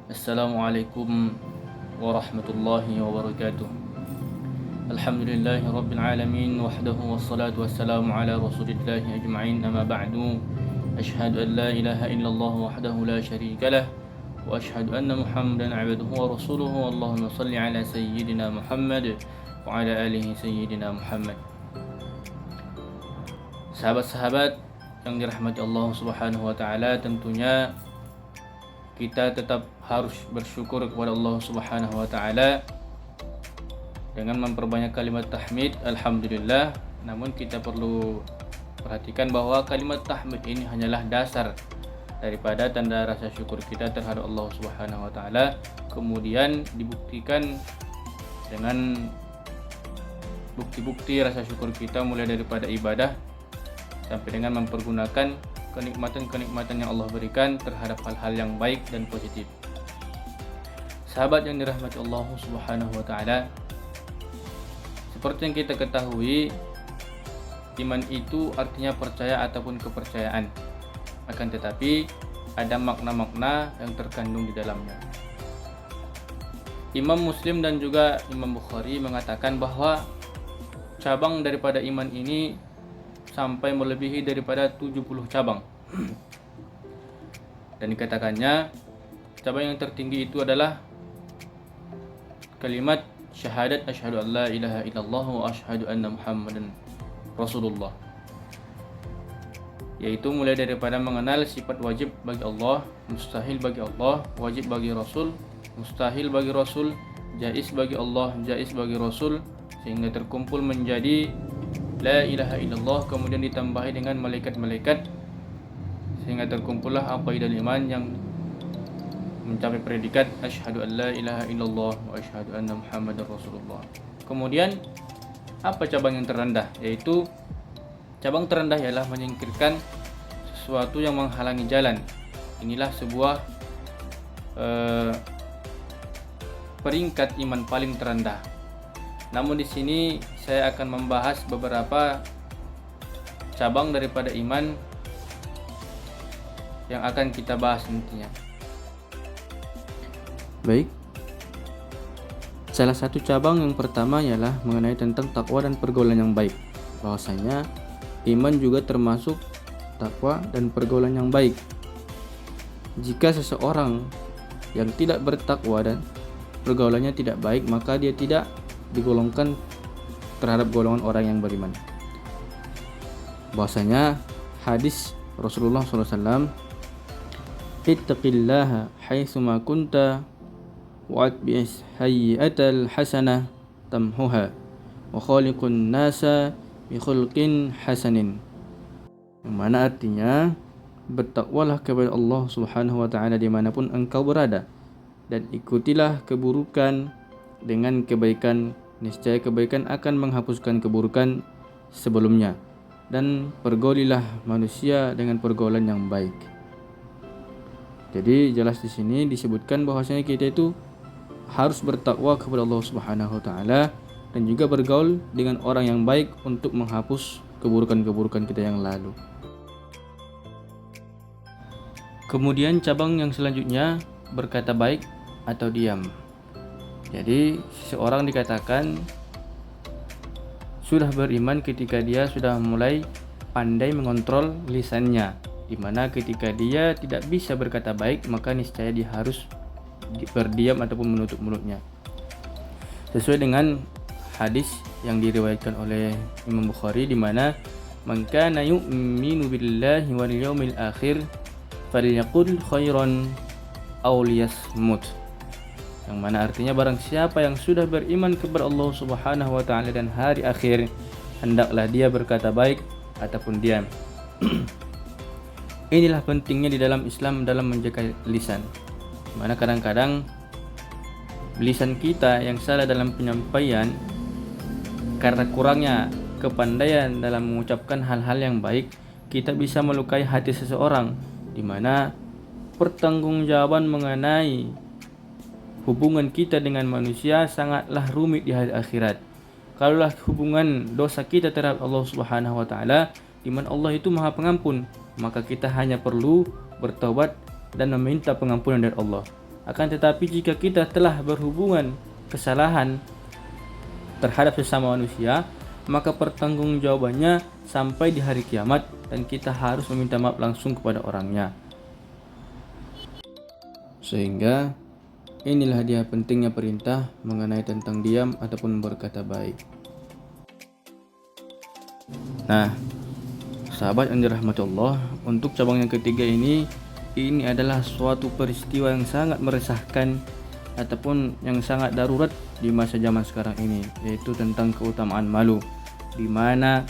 Assalamualaikum warahmatullahi wabarakatuh. Alhamdulillahi rabbil alamin wahdahu wassalatu wassalamu ala rasulillahi ajma'in, amma ba'du. Ashhadu an la ilaha illallah wahdahu la syarika lah wa ashhadu anna Muhammadan 'abduhu wa rasuluhu. Allahumma shalli ala sayyidina Muhammad wa ala alihi sayyidina Muhammad. Sahabat-sahabat yang dirahmati Allah Subhanahu wa taala, tentunya kita tetap harus bersyukur kepada Allah Subhanahu wa taala dengan memperbanyak kalimat tahmid alhamdulillah. Namun kita perlu perhatikan bahwa kalimat tahmid ini hanyalah dasar daripada tanda rasa syukur kita terhadap Allah Subhanahu wa taala, kemudian dibuktikan dengan bukti-bukti rasa syukur kita mulai daripada ibadah sampai dengan mempergunakan kenikmatan-kenikmatan yang Allah berikan terhadap hal-hal yang baik dan positif. Sahabat yang dirahmati Allah Subhanahu wa taala, seperti yang kita ketahui, iman itu artinya percaya ataupun kepercayaan. Akan tetapi ada makna-makna yang terkandung di dalamnya. Imam Muslim dan juga Imam Bukhari mengatakan bahwa cabang daripada iman ini sampai melebihi daripada 70 cabang. Dan dikatakannya cabang yang tertinggi itu adalah kalimat syahadat asyhadu an la ilaha illallah wa asyhadu anna Muhammadan Rasulullah, yaitu mulai daripada mengenal sifat wajib bagi Allah, mustahil bagi Allah, wajib bagi Rasul, mustahil bagi Rasul, jaiz bagi Allah, jaiz bagi Rasul, sehingga terkumpul menjadi la ilaha illallah, kemudian ditambahi dengan malaikat-malaikat sehingga terkumpullah aqaidah iman yang mencapai predikat asyhadu an la ilaha illallah wa asyhadu anna Muhammadar Rasulullah. Kemudian apa cabang yang terendah? Yaitu cabang terendah ialah menyingkirkan sesuatu yang menghalangi jalan. Inilah sebuah peringkat iman paling terendah. Namun di sini saya akan membahas beberapa cabang daripada iman yang akan kita bahas nantinya. Baik. Salah satu cabang yang pertama ialah mengenai tentang takwa dan pergaulan yang baik. Bahwasanya iman juga termasuk takwa dan pergaulan yang baik. Jika seseorang yang tidak bertakwa dan pergaulannya tidak baik, maka dia tidak digolongkan terhadap golongan orang yang beriman. Bahwasanya hadis Rasulullah SAW, ittaqillaha haitsuma kunta wa'atbi'is hayyi'atal hasanah tamhuha wa khaliqun nasa bi khulqin hasanin. Yang mana artinya bertakwalah kepada Allah Subhanahu wa taala dimanapun engkau berada, dan ikutilah keburukan dengan kebaikan, niscaya kebaikan akan menghapuskan keburukan sebelumnya, dan pergaulilah manusia dengan pergaulan yang baik. Jadi jelas di sini disebutkan bahwasanya kita itu harus bertakwa kepada Allah Subhanahu wa taala dan juga bergaul dengan orang yang baik untuk menghapus keburukan-keburukan kita yang lalu. Kemudian cabang yang selanjutnya berkata baik atau diam. Jadi seseorang dikatakan sudah beriman ketika dia sudah mulai pandai mengontrol lisannya, di mana ketika dia tidak bisa berkata baik, maka niscaya dia harus berdiam ataupun menutup mulutnya. Sesuai dengan hadis yang diriwayatkan oleh Imam Bukhari, di mana man kana yu'minu billahi wal yawmil akhir falyaqul khairan aw liyasmut. Yang mana artinya barang siapa yang sudah beriman kepada Allah Subhanahu wa taala dan hari akhir, hendaklah dia berkata baik ataupun diam. Inilah pentingnya di dalam Islam dalam menjaga lisan. Mana kadang-kadang lisan kita yang salah dalam penyampaian karena kurangnya kepandaian dalam mengucapkan hal-hal yang baik, kita bisa melukai hati seseorang, di mana pertanggungjawaban mengenai hubungan kita dengan manusia sangatlah rumit di hari akhirat. Kalaulah hubungan dosa kita terhadap Allah Subhanahu wa taala, di mana Allah itu Maha Pengampun, maka kita hanya perlu bertaubat dan meminta pengampunan dari Allah. Akan tetapi jika kita telah berhubungan kesalahan terhadap sesama manusia, maka pertanggungjawabannya sampai di hari kiamat dan kita harus meminta maaf langsung kepada orangnya. Sehingga inilah dia pentingnya perintah mengenai tentang diam ataupun berkata baik. Nah, sahabat yang dirahmati Allah, untuk cabang yang ketiga ini adalah suatu peristiwa yang sangat meresahkan ataupun yang sangat darurat di masa zaman sekarang ini, yaitu tentang keutamaan malu, di mana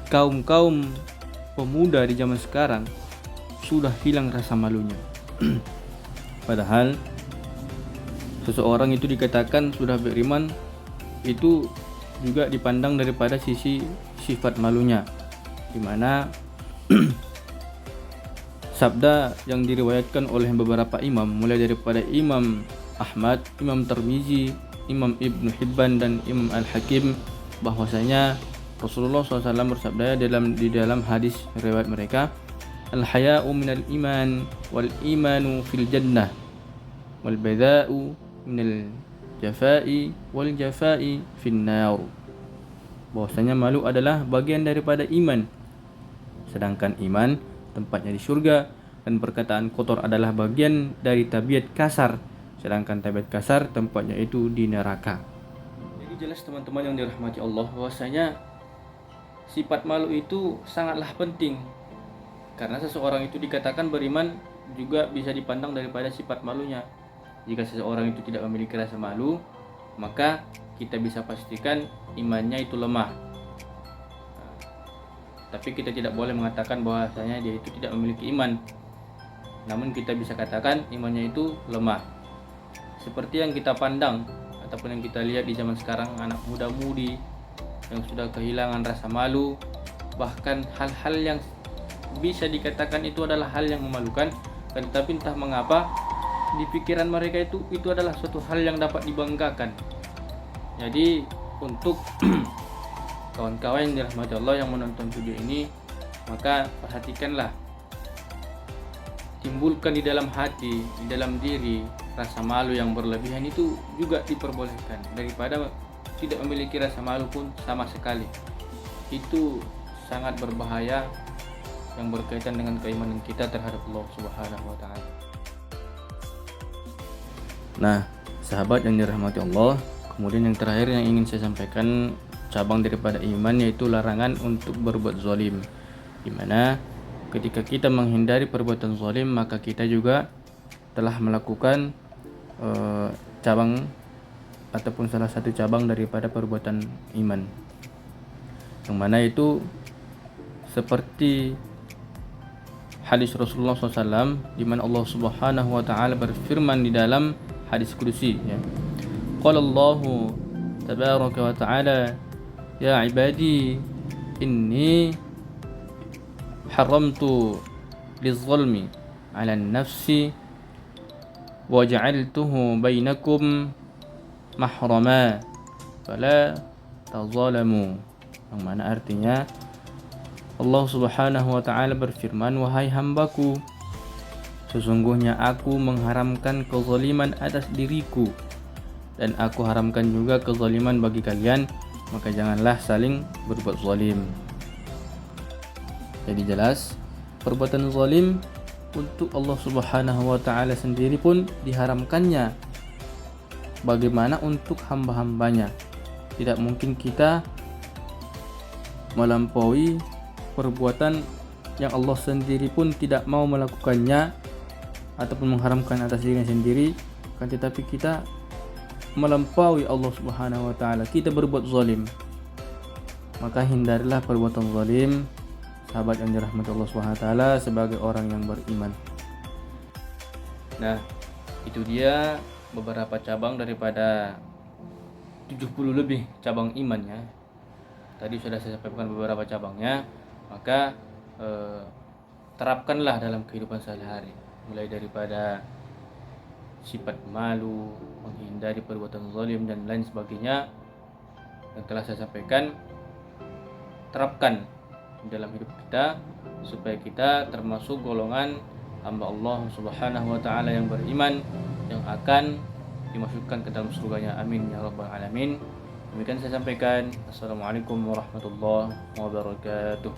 kaum pemuda di zaman sekarang sudah hilang rasa malunya. Padahal seseorang itu dikatakan sudah beriman itu juga dipandang daripada sisi sifat malunya, di mana sabda yang diriwayatkan oleh beberapa imam, mulai daripada Imam Ahmad, Imam Tirmizi, Imam Ibnu Hibban dan Imam Al-Hakim, bahwasanya Rasulullah SAW bersabda di dalam hadis riwayat mereka, al-haya'u minal iman wal imanu fil jannah wal bada'u minal jafa'i wal jafa'i fin nar. Bahwasanya malu adalah bagian daripada iman, sedangkan iman tempatnya di surga, dan perkataan kotor adalah bagian dari tabiat kasar, sedangkan tabiat kasar tempatnya itu di neraka. Jadi jelas teman-teman yang dirahmati Allah, bahwasanya sifat malu itu sangatlah penting, karena seseorang itu dikatakan beriman juga bisa dipandang daripada sifat malunya. Jika seseorang itu tidak memiliki rasa malu, maka kita bisa pastikan imannya itu lemah. Tapi kita tidak boleh mengatakan bahwasanya dia itu tidak memiliki iman, namun kita bisa katakan imannya itu lemah. Seperti yang kita pandang ataupun yang kita lihat di zaman sekarang, anak muda-mudi yang sudah kehilangan rasa malu, bahkan hal-hal yang bisa dikatakan itu adalah hal yang memalukan, tetapi entah mengapa di pikiran mereka itu adalah suatu hal yang dapat dibanggakan. Jadi untuk kawan-kawan yang dirahmati Allah yang menonton video ini, maka perhatikanlah, timbulkan di dalam hati, di dalam diri rasa malu yang berlebihan itu juga diperbolehkan, daripada tidak memiliki rasa malu pun sama sekali. Itu sangat berbahaya yang berkaitan dengan keimanan kita terhadap Allah Subhanahu wa taala. Nah, sahabat yang dirahmati Allah, kemudian yang terakhir yang ingin saya sampaikan, cabang daripada iman, yaitu larangan untuk berbuat zalim, di mana ketika kita menghindari perbuatan zalim, maka kita juga telah melakukan cabang ataupun salah satu cabang daripada perbuatan iman, yang mana itu seperti hadis Rasulullah SAW, di mana Allah Subhanahu wa taala berfirman di dalam hadis kursi, ya. Qala Allahu tabaraka wa ta'ala, ya ibadi inni haramtu lizzalmi ala nafsi wa ja'altuhu bainakum mahrama fala tazalamu. Yang mana artinya Allah Subhanahu wa taala berfirman, wahai hambaku, sesungguhnya aku mengharamkan kezaliman atas diriku dan aku haramkan juga kezaliman bagi kalian, maka janganlah saling berbuat zalim. Jadi jelas perbuatan zalim untuk Allah Subhanahu wa taala sendiri pun diharamkannya. Bagaimana untuk hamba-hambanya? Tidak mungkin kita melampaui perbuatan yang Allah sendiri pun tidak mau melakukannya ataupun mengharamkan atas dirinya sendiri, kan tetapi kita melampaui Allah Subhanahu wa taala, kita berbuat zalim. Maka hindarilah perbuatan zalim, sahabat yang dirahmati Allah Subhanahu wa taala, sebagai orang yang beriman. Nah, itu dia beberapa cabang daripada 70 lebih cabang imannya. Tadi sudah saya sampaikan beberapa cabangnya, maka terapkanlah dalam kehidupan sehari-hari, mulai daripada sifat malu, menghindari perbuatan zalim dan lain sebagainya yang telah saya sampaikan. Terapkan dalam hidup kita supaya kita termasuk golongan hamba Allah Subhanahu wa taala yang beriman yang akan dimasukkan ke dalam surganya. Amin ya rabbal alamin. Demikian saya sampaikan. Assalamualaikum warahmatullahi wabarakatuh.